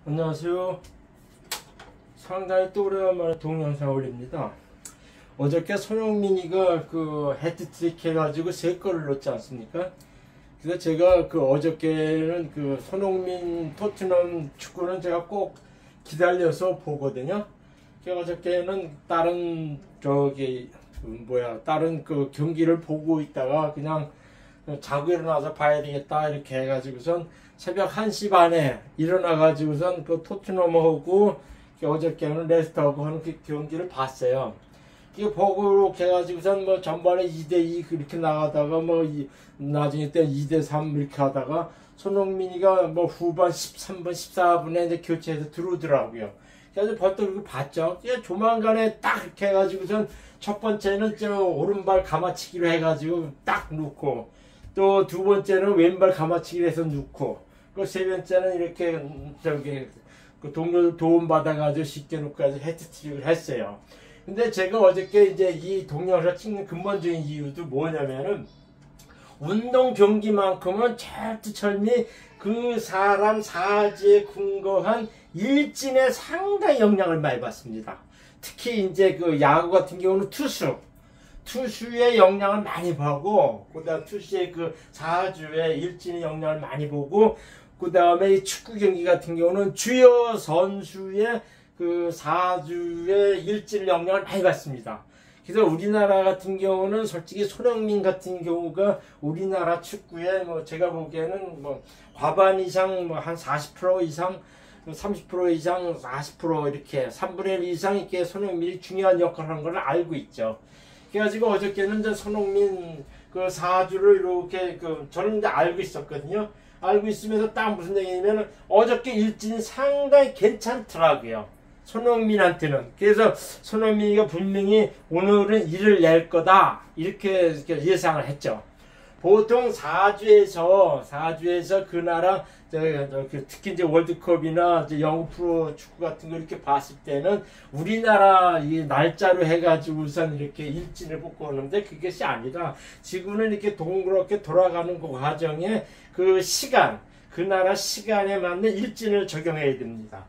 안녕하세요. 상당히 또 오래간만에 동영상 올립니다. 어저께 손흥민이가 그 해트트릭 해가지고 3골을 넣지 않습니까? 그래서 제가 그 어저께는 그 손흥민 토트넘 축구는 제가 꼭 기다려서 보거든요. 어저께는 다른 다른 그 경기를 보고 있다가 그냥 자고 일어나서 봐야 되겠다 이렇게 해가지고선 새벽 1시 반에 일어나가지고선 그 토트넘하고 어저께는 레스터하고 하는 그 경기를 봤어요. 그 보고 이렇게 해가지고선 뭐 전반에 2대2 그렇게 나가다가 뭐 나중에 때 2대3 이렇게 하다가 손흥민이가 뭐 후반 13분 14분에 이제 교체해서 들어오더라고요. 그래서 벌떡 이렇게 봤죠. 조만간에 딱 이렇게 해가지고선 첫 번째는 저 오른발 감아치기로 해가지고 딱 넣고, 또 두 번째는 왼발 감아치기로 해서 넣고, 그 세 번째는 이렇게 그 동료들 도움 받아가지고 쉽게 넣고 해서 해트트릭을 했어요. 근데 제가 어저께 이제 이 동영상 찍는 근본적인 이유도 뭐냐면은, 운동 경기만큼은 철두철미 그 사람 사지에 근거한 일진에 상당히 영향을 많이 받습니다. 특히 이제 그 야구 같은 경우는 투수의 영향을 많이 보고, 그다음 투수의 그 사주의 일진의 영향을 많이 보고, 그다음에 이 축구 경기 같은 경우는 주요 선수의 그 사주의 일진 영향을 많이 받습니다. 그래서 우리나라 같은 경우는 솔직히 손흥민 같은 경우가 우리나라 축구에 뭐 제가 보기에는 뭐 과반 이상 뭐 한 40% 이상 30% 이상 40% 이렇게 3분의 1 이상 이렇게 손흥민이 중요한 역할을 하는 걸 알고 있죠. 그래가지고 어저께는 이제 손흥민 그 사주를 이렇게 저는 이제 알고 있었거든요. 알고 있으면서 딱 무슨 얘기냐면 어저께 일진이 상당히 괜찮더라고요. 손흥민한테는. 그래서 손흥민이가 분명히 오늘은 일을 낼 거다 이렇게 예상을 했죠. 보통 4주에서 그 나라 특히 이제 월드컵이나 이제 영국 프로 축구 같은 거 이렇게 봤을 때는 우리나라 이 날짜로 해가지고선 이렇게 일진을 뽑고 오는데, 그것이 아니라 지구는 이렇게 동그랗게 돌아가는 그 과정에 그 시간, 그 나라 시간에 맞는 일진을 적용해야 됩니다.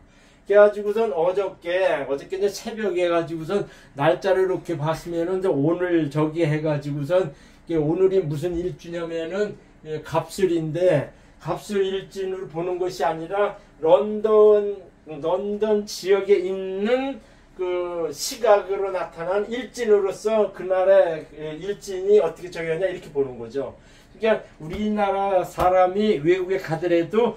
그래가지고선 어저께 이제 새벽에 해가지고선 날짜를 이렇게 봤으면은 이제 오늘 저기 해가지고선 오늘이 무슨 일주냐면은 갑술인데, 갑술 일진으로 보는 것이 아니라 런던 지역에 있는 그 시각으로 나타난 일진으로서 그 나라의 일진이 어떻게 적용하냐 이렇게 보는 거죠. 그러니까 우리나라 사람이 외국에 가더라도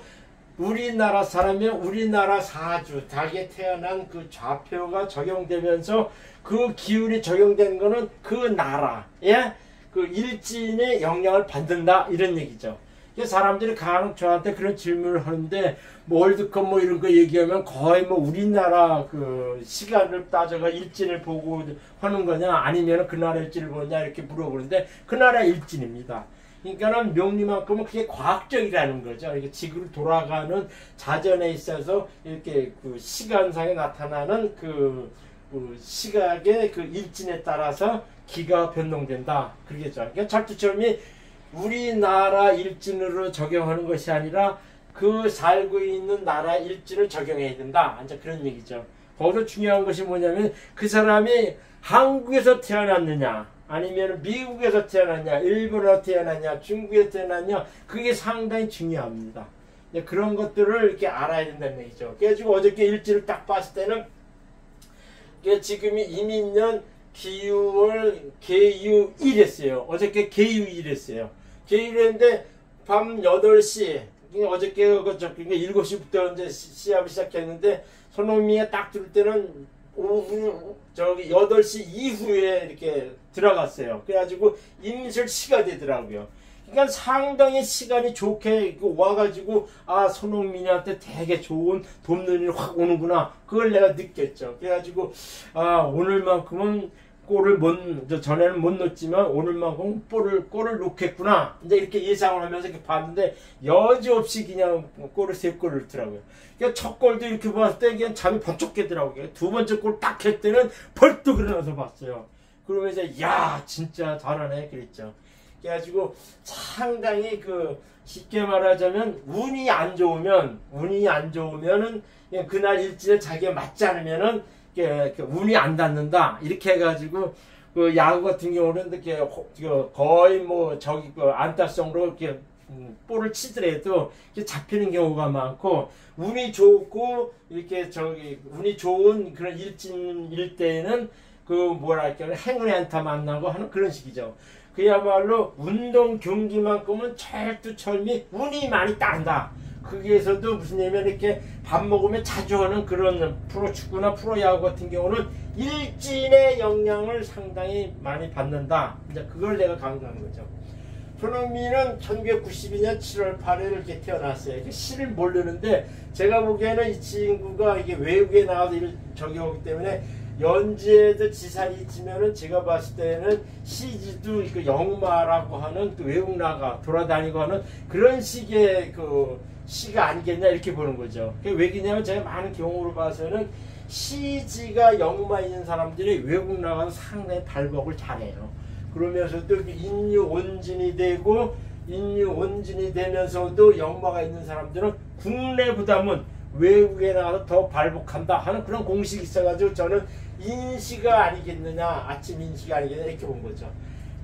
우리나라 사람이면 우리나라 사주 닭에 태어난 그 좌표가 적용되면서 그 기운이 적용되는 거는 그 나라에 그 일진의 영향을 받는다 이런 얘기죠. 사람들이 간혹 저한테 그런 질문을 하는데, 뭐 월드컵 뭐 이런 거 얘기하면 거의 뭐 우리나라 그 시간을 따져가 일진을 보고 하는 거냐 아니면 그 나라 일진을 보느냐 이렇게 물어보는데, 그 나라 일진입니다. 그러니까는 명리만큼은 그게 과학적이라는 거죠. 이렇게 지구를 돌아가는 자전에 있어서 이렇게 그 시간상에 나타나는 그 시각의 그 일진에 따라서 기가 변동된다. 그러겠죠. 그러니까 철두철미 우리나라 일진으로 적용하는 것이 아니라 그 살고 있는 나라 일진을 적용해야 된다. 이제 그런 얘기죠. 거기서 중요한 것이 뭐냐면 그 사람이 한국에서 태어났느냐, 아니면 미국에서 태어났냐, 일본에서 태어났냐, 중국에서 태어났냐, 그게 상당히 중요합니다. 그런 것들을 이렇게 알아야 된다는 얘기죠. 그래가지고 어저께 일지를 딱 봤을 때는 지금이 이민년 기유월 개유일했어요. 어저께 개유일했어요. 개유일인데 밤 8시, 어저께 그러니까 7시부터 이제 시합을 시작했는데, 손흥민이 딱 들을 때는 오후 8시 이후에 이렇게 들어갔어요. 그래가지고 임실 시가 되더라고요. 그러니까 상당히 시간이 좋게 와가지고, 아, 손흥민한테 되게 좋은 돕는 일 확 오는구나. 그걸 내가 느꼈죠. 그래가지고, 아, 오늘만큼은 전에는 못 넣었지만 오늘만큼 골을 넣겠구나. 이제 이렇게 예상을 하면서 이렇게 봤는데, 여지없이 그냥 골을 3골을 넣더라고요. 그러니까 첫 골도 이렇게 봤을 때 그냥 잠이 번쩍 깨더라고요. 두 번째 골 딱 할 때는 벌떡 일어나서 봤어요. 그러면서, 야, 진짜 잘하네. 그랬죠. 그래가지고 상당히 쉽게 말하자면 운이 안 좋으면은 그날 일진에 자기가 맞지 않으면은 운이 안 닿는다 이렇게 해가지고 그 야구 같은 경우는 이렇게 거의 뭐 저기 그 안타성으로 이렇게 볼을 치더라도 잡히는 경우가 많고 운이 좋고 이렇게 저기 운이 좋은 그런 일진일 때에는 그 뭐랄까 행운의 안타 만나고 하는 그런 식이죠. 그야말로 운동 경기만큼은 철두철미 운이 많이 따른다. 거기에서도 무슨 얘기냐면 이렇게 밥 먹으면 자주 하는 그런 프로축구나 프로야구 같은 경우는 일진의 영향을 상당히 많이 받는다. 이제 그걸 내가 강조하는 거죠. 손흥민은 1992년 7월 8일 이렇게 태어났어요. 시를 모르는데 제가 보기에는 이 친구가 이게 외국에 나와서 저기 오기 때문에 연지에도 지살이 있지만은 제가 봤을 때는 시지도 그 영마라고 하는 그 외국 나가 돌아다니고 하는 그런 식의 그 시가 아니겠냐 이렇게 보는 거죠. 왜 그러냐면 제가 많은 경우로 봐서는 시지가 영마 있는 사람들이 외국 나가서 상당히 발복을 잘해요. 그러면서도 인류 온진이 되면서도 영마가 있는 사람들은 국내보다는 외국에 나가서 더 발복한다 하는 그런 공식이 있어가지고 저는 인시가 아니겠느냐, 아침 인시가 아니겠느냐 이렇게 본 거죠.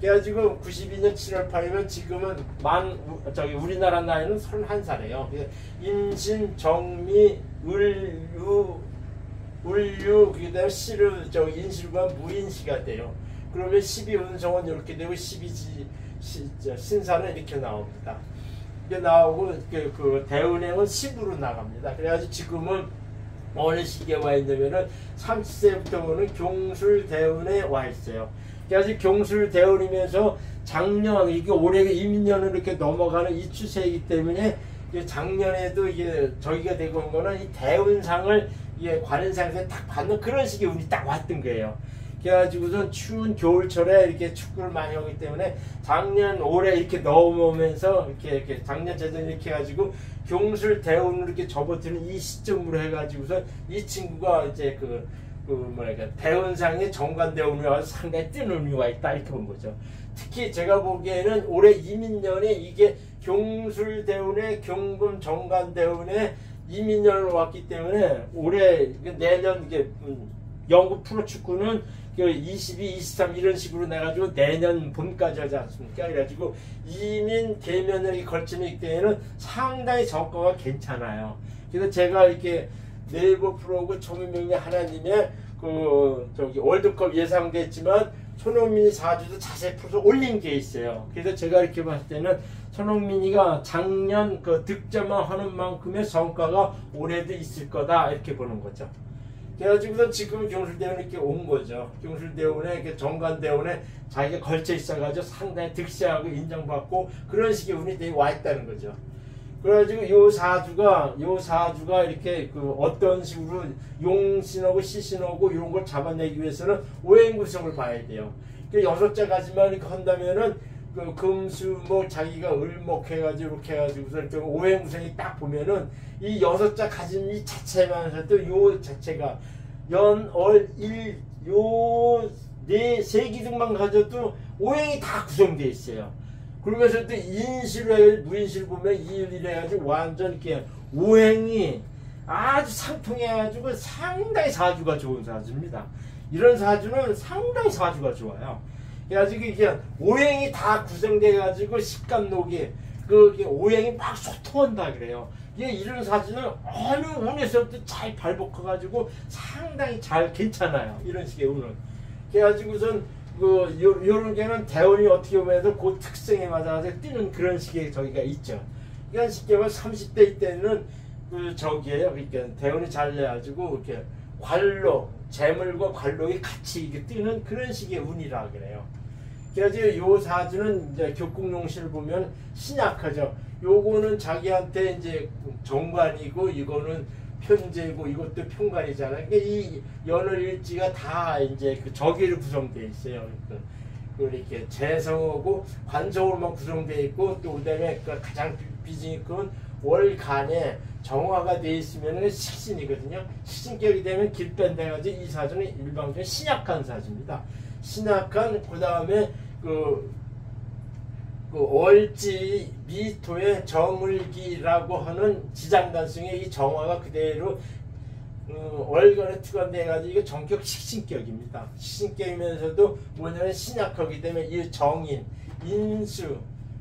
그래가지고 92년 7월 8일이면 지금은 우리나라 나이는 31살이에요. 인신, 정미, 을유, 그다음에 시르, 인시루가 무인시가 돼요. 그러면 12운성은 이렇게 되고 12지 신사는 이렇게 나옵니다. 이게 나오고 그 대운행은 10으로 나갑니다. 그래가지고 지금은 어느 시기에 와 있냐면은 30세부터는 경술대운에 와 있어요. 그래서 경술대운이면서 작년 이게 올해 이민년으로 이렇게 넘어가는 이 추세이기 때문에 작년에도 이게 저기가 되고 온 거는 이 대운상을 이게 관현상에서 딱 받는 그런 식의 운이 딱 왔던 거예요. 그래가지고선 추운 겨울철에 이렇게 축구를 많이 하기 때문에 작년 올해 이렇게 넘어오면서 이렇게 작년 재정 이렇게 해가지고 경술 대운으로 이렇게 접어드는 이 시점으로 해가지고서 이 친구가 이제 뭐랄까 대운상의 정관 대운이 와서 상당히 뜨는 이유가 있다 이렇게 본 거죠. 특히 제가 보기에는 올해 이민년에 이게 경술 대운에 경금 정관 대운에 이민년으로 왔기 때문에 올해 내년 이게 영국 프로축구는 22, 23 이런 식으로 내가지고 내년 봄까지 하지 않습니까? 그래가지고 이민 대면에 걸치는 때에는 상당히 성과가 괜찮아요. 그래서 제가 이렇게 네이버 프로그 총명의 하나님의 월드컵 예상됐지만 손흥민이 4주도 자세히 풀어서 올린 게 있어요. 그래서 제가 이렇게 봤을 때는 손흥민이가 작년 그 득점만 하는 만큼의 성과가 올해도 있을 거다 이렇게 보는 거죠. 그래가지고서 지금 경술대원에 이렇게 온 거죠. 경술대원에 이렇게 정관대원에 자기가 걸쳐 있어가지고 상당히 득세하고 인정받고 그런 식의 운이 되게 와 있다는 거죠. 그래가지고 요 사주가 이렇게 어떤 식으로 용신하고 시신하고 이런 걸 잡아내기 위해서는 오행구성을 봐야 돼요. 6자까지만 이렇게 한다면은 금수목 자기가 을목 해가지고 이렇게 해가지고서 오행구성이 딱 보면은 이 6자 가진 이 자체만서도 요 자체가 연월일 요 세 기둥만 가져도 오행이 다 구성되어 있어요. 그러면서 또 인시로 해가지고 무인시를 보면 이일이라 해가지고 완전 이렇게 오행이 아주 상통해가지고 상당히 사주가 좋은 사주입니다. 이런 사주는 상당히 사주가 좋아요. 그래가지고 이게 오행이 다 구성돼가지고 식감록이 오행이 막 소통한다 그래요. 이런 사주는 어느 운에서부터 잘 발복해가지고 상당히 잘 괜찮아요. 이런 식의 운은. 그래가지고선 요런 게는 대운이 어떻게 보면 그 특성에 맞아서 뛰는 그런 식의 저기가 있죠. 그러니까 쉽게 말해 30대 때는 저기에요. 그러니까 대운이 잘 돼가지고 이렇게 재물과 관록이 같이 이렇게 뛰는 그런 식의 운이라 그래요. 그래서 요 사주는 이제 격국용신을 보면 신약하죠. 요거는 자기한테 이제 정관이고 이거는 편제고 이것도 평관이잖아요. 그러니까 이 연월일지가 다 이제 저기로 구성되어 있어요. 이렇게 재성하고 관성으로만 구성되어 있고 또 그다음에 가장 비중이 큰 월간에 정화가 되어 있으면 식신이거든요. 식신격이 되면 길밴돼가지고 이 사주는 일방적인 신약한 사주입니다. 신약한 그 다음에 그 월지 미토의 정을기라고 하는 지장간승의 이 정화가 그대로 월간에 투과돼 가지고 이게 정격 식신격입니다. 식신격이면서도 뭐냐면 신약하기 때문에 이 정인, 인수,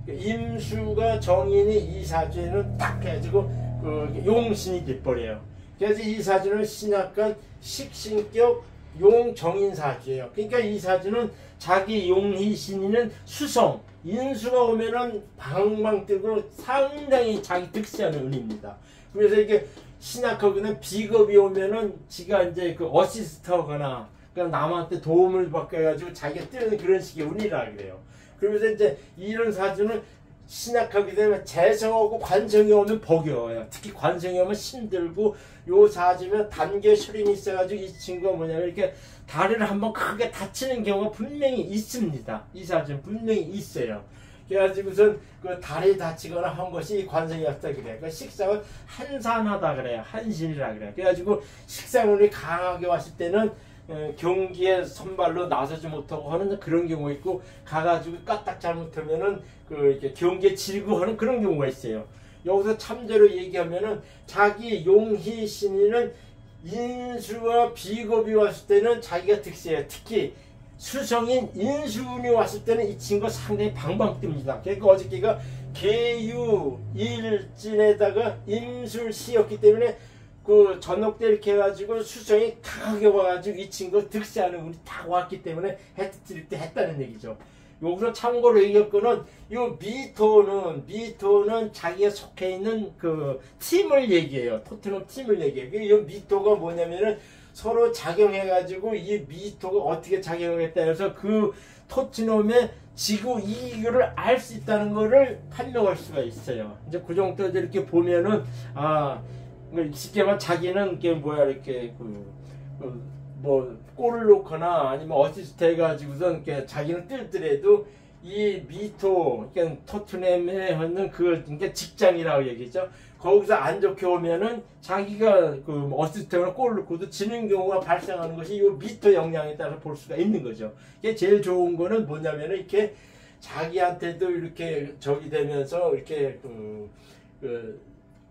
임수가 정인이 이 사주에는 딱 해가지고 그 용신이 돼버려요. 그래서 이 사주는 신약간 식신격 용정인 사주예요. 그러니까 이 사주는 자기 용희신이는 수성, 인수가 오면은 방방 뜨고 상당히 자기 득세하는 운입니다. 그래서 이게 신약하거나 비겁이 오면은 지가 이제 그 어시스트하거나 그냥 남한테 도움을 받게 해가지고 자기가 뜨는 그런 식의 운이라 그래요. 그러면서 이제 이런 사주는 신약하게 되면 재성하고 관성이 오면 복이 와요. 특히 관성이 오면 힘들고 요 사주면 단계 술인이 있어가지고 이 친구가 뭐냐면 이렇게 다리를 한번 크게 다치는 경우가 분명히 있습니다. 이 사주는 분명히 있어요. 그래가지고선 그 다리 다치거나 한 것이 관성이 없다 그래요. 그 식상은 한산하다 그래요. 한신이라 그래요. 그래가지고 식상운이 강하게 왔을 때는 경기에 선발로 나서지 못하고 하는 그런 경우가 있고 가가지고 까딱 잘못하면은 그 이렇게 경기에 질고 하는 그런 경우가 있어요. 여기서 참조로 얘기하면은 자기 용희 신인은 인수와 비겁이 왔을 때는 자기가 득세해요. 특히 수성인 인수운이 왔을 때는 이 친구가 상당히 방방 뜹니다. 그러니까 어저께가 계유 일진에다가 임술시였기 때문에 그 저녁 때 이렇게 해가지고 수성이 강하게 와가지고 이 친구가 득세하는 운이 딱 왔기 때문에 헤트트릭 때 했다는 얘기죠. 여기서 참고로 얘기할 거는 요 미토는 자기가 속해 있는 그 팀을 얘기해요. 토트넘 팀을 얘기해요. 이 미토가 뭐냐면은 서로 작용해가지고 이 미토가 어떻게 작용했다 해서 그 토트넘의 지구 이익을 알 수 있다는 거를 판명할 수가 있어요. 이제 그 정도 이렇게 보면은 쉽게 말하면 자기는 이게 뭐야 이렇게 뭐 골을 넣거나 아니면 어시스트 해가지고선 이렇게 자기는 뜰더라도 이 미토 그러니까 토트넘에 하는 그러니까 직장이라고 얘기죠. 거기서 안 좋게 오면은 자기가 그 어시스트나 골을 넣고도 지는 경우가 발생하는 것이 이 미토 영향에 따라 볼 수가 있는 거죠. 이게 제일 좋은 거는 뭐냐면은 이렇게 자기한테도 이렇게 적이 되면서 이렇게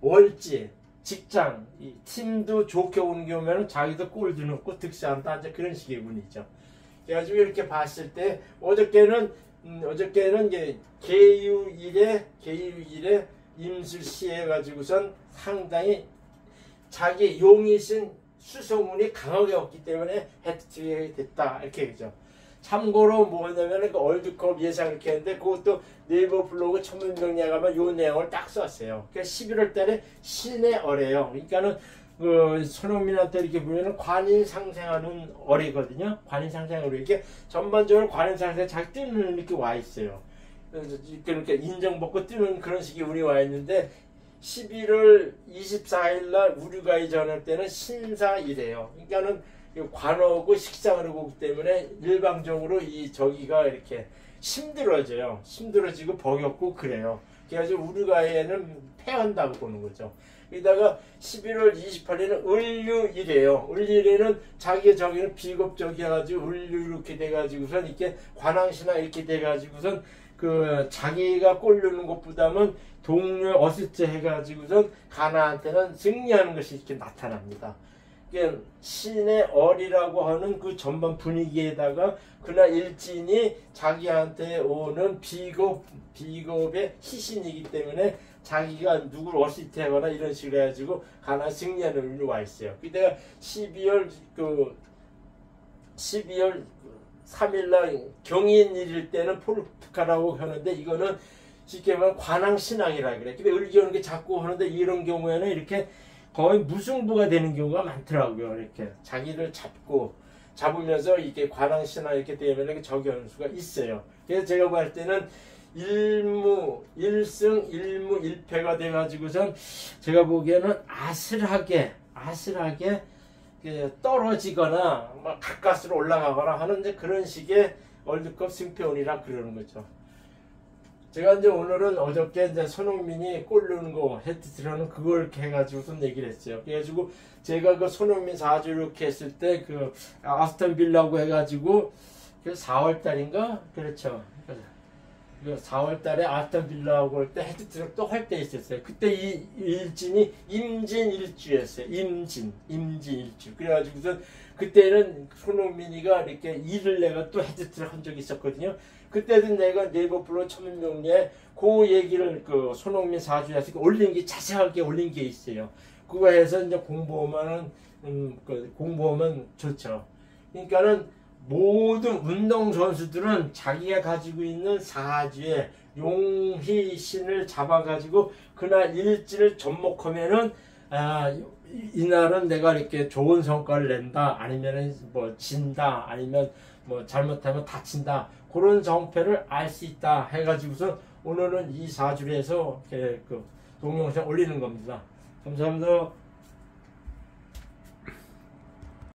월지 직장, 이 팀도 좋게 오는 경우에는 자기도 골도 넣고 득세한다 이제 그런 식의 운이죠. 그래가지고 이렇게 봤을 때 어저께는 이제 계유일에 임술시 해가지고선 상당히 자기 용이신 수성운이 강하게 왔기 때문에 헤트트릭이 됐다 이렇게 얘기죠. 참고로 뭐냐면 그 월드컵 예상 이렇게 했는데 그것도 네이버 블로그 천문병리에 가면 요 내용을 딱 썼어요. 그러니까 11월 달에 신의 어래요. 그러니까는 그 손흥민한테 이렇게 보면은 관인상생하는 어래거든요. 관인상생하는 어래. 이게 전반적으로 관인상생 잘 뜨는 이렇게 와 있어요. 그러니까 인정받고 뜨는 그런 식의 운이 와 있는데 11월 24일 날 우리가 전할 때는 신사이래요. 그러니까는 관하고 식상을 하고 때문에 일방적으로 이 저기가 이렇게 힘들어져요. 힘들어지고 버겁고 그래요. 그래가지고 우리가에는 패한다고 보는 거죠. 게다가 11월 28일은 을류일이에요. 을류일에는 자기 저기는 비겁적이 해가지고 을류 이렇게 돼가지고선 이렇게 관왕신화 이렇게 돼가지고선 그 자기가 꼴르는 것보다는 동료 어시스트 해가지고선 가나한테는 승리하는 것이 이렇게 나타납니다. 신의 얼이라고 하는 그 전반 분위기에다가 그날 일진이 자기한테 오는 비겁의 희신이기 때문에 자기가 누구를 어시스트 하거나 이런 식으로 해가지고 가나 승리하는 운이 와 있어요. 그때가 12월 3일날 경인일일 때는 폴프카라고 하는데 이거는 쉽게 말하면 관왕신앙이라 그래. 근데 을기오는 게 자꾸 하는데 이런 경우에는 이렇게 거의 무승부가 되는 경우가 많더라고요. 이렇게 자기를 잡으면서 이게 관왕신화 이렇게 되면 이렇게 적용할 수가 있어요. 그래서 제가 볼 때는 1승 1패가 돼가지고선 제가 보기에는 아슬하게 떨어지거나 막 가까스로 올라가거나 하는 이제 그런 식의 월드컵 승패운이라 그러는 거죠. 제가 이제 오늘은 어저께 이제 손흥민이 골 넣는 거 헤트트릭하는 그걸 이렇게 해가지고서 얘기를 했어요. 그래가지고 제가 그 손흥민 4주 이렇게 했을 때 그 아스톤 빌라고 해가지고 그 4월 달인가 그렇죠. 4월 달에 아스톤 빌라하고 올 때 헤드트랙도 할 때 있었어요. 그때 이 일진이 임진일주였어요. 임진일주. 그래가지고서 그때는 손흥민이가 이렇게 일을 내가 또 헤드트랙 한 적이 있었거든요. 그때도 내가 네이버 블로그 천문명리에 그 얘기를 그 손흥민 사주에서 올린 게 자세하게 올린 게 있어요. 그거 해서 이제 공부하면은 공부하면 좋죠. 그러니까는 모든 운동 선수들은 자기가 가지고 있는 사주에 용희신을 잡아가지고 그날 일지를 접목하면은 이날은 내가 이렇게 좋은 성과를 낸다, 아니면은 뭐 진다, 아니면 뭐 잘못하면 다친다, 그런 정패를 알 수 있다 해가지고서 오늘은 이 사주를 해서 이렇게 동영상 올리는 겁니다. 감사합니다.